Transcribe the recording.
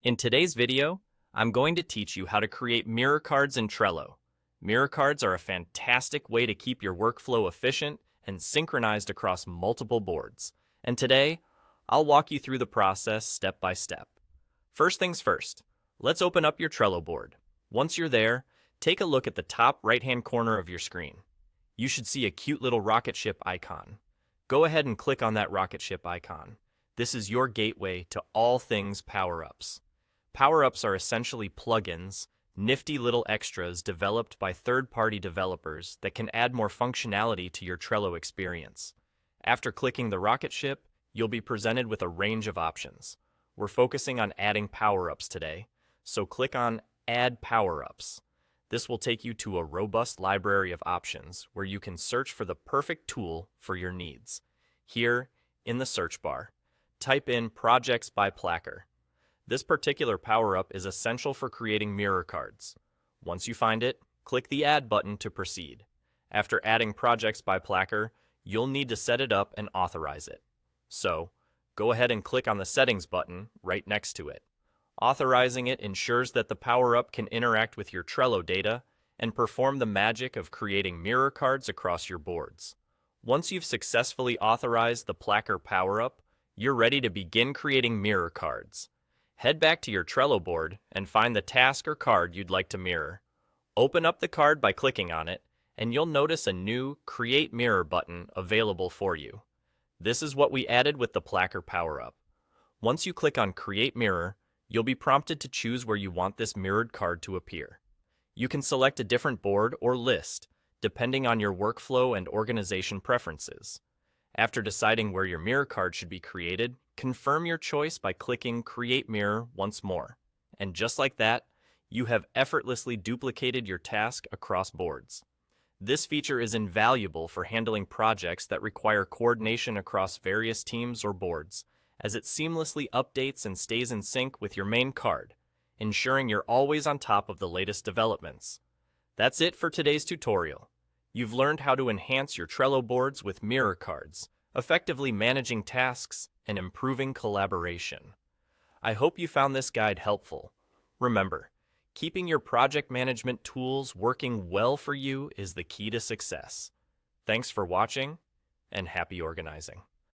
In today's video, I'm going to teach you how to create mirror cards in Trello. Mirror cards are a fantastic way to keep your workflow efficient and synchronized across multiple boards. And today, I'll walk you through the process step by step. First things first, let's open up your Trello board. Once you're there, take a look at the top right-hand corner of your screen. You should see a cute little rocket ship icon. Go ahead and click on that rocket ship icon. This is your gateway to all things power-ups. Power-ups are essentially plugins, nifty little extras developed by third-party developers that can add more functionality to your Trello experience. After clicking the rocket ship, you'll be presented with a range of options. We're focusing on adding power-ups today, so click on Add Power-ups. This will take you to a robust library of options where you can search for the perfect tool for your needs. Here, in the search bar, type in Projects by Placker. This particular power-up is essential for creating mirror cards. Once you find it, click the Add button to proceed. After adding Projects by Placker, you'll need to set it up and authorize it. So, go ahead and click on the Settings button right next to it. Authorizing it ensures that the power-up can interact with your Trello data and perform the magic of creating mirror cards across your boards. Once you've successfully authorized the Placker power-up, you're ready to begin creating mirror cards. Head back to your Trello board and find the task or card you'd like to mirror. Open up the card by clicking on it, and you'll notice a new Create Mirror button available for you. This is what we added with the Placker power-up. Once you click on Create Mirror, you'll be prompted to choose where you want this mirrored card to appear. You can select a different board or list, depending on your workflow and organization preferences. After deciding where your mirror card should be created, confirm your choice by clicking Create Mirror once more. And just like that, you have effortlessly duplicated your task across boards. This feature is invaluable for handling projects that require coordination across various teams or boards, as it seamlessly updates and stays in sync with your main card, ensuring you're always on top of the latest developments. That's it for today's tutorial. You've learned how to enhance your Trello boards with mirror cards, effectively managing tasks and improving collaboration. I hope you found this guide helpful. Remember, keeping your project management tools working well for you is the key to success. Thanks for watching, and happy organizing.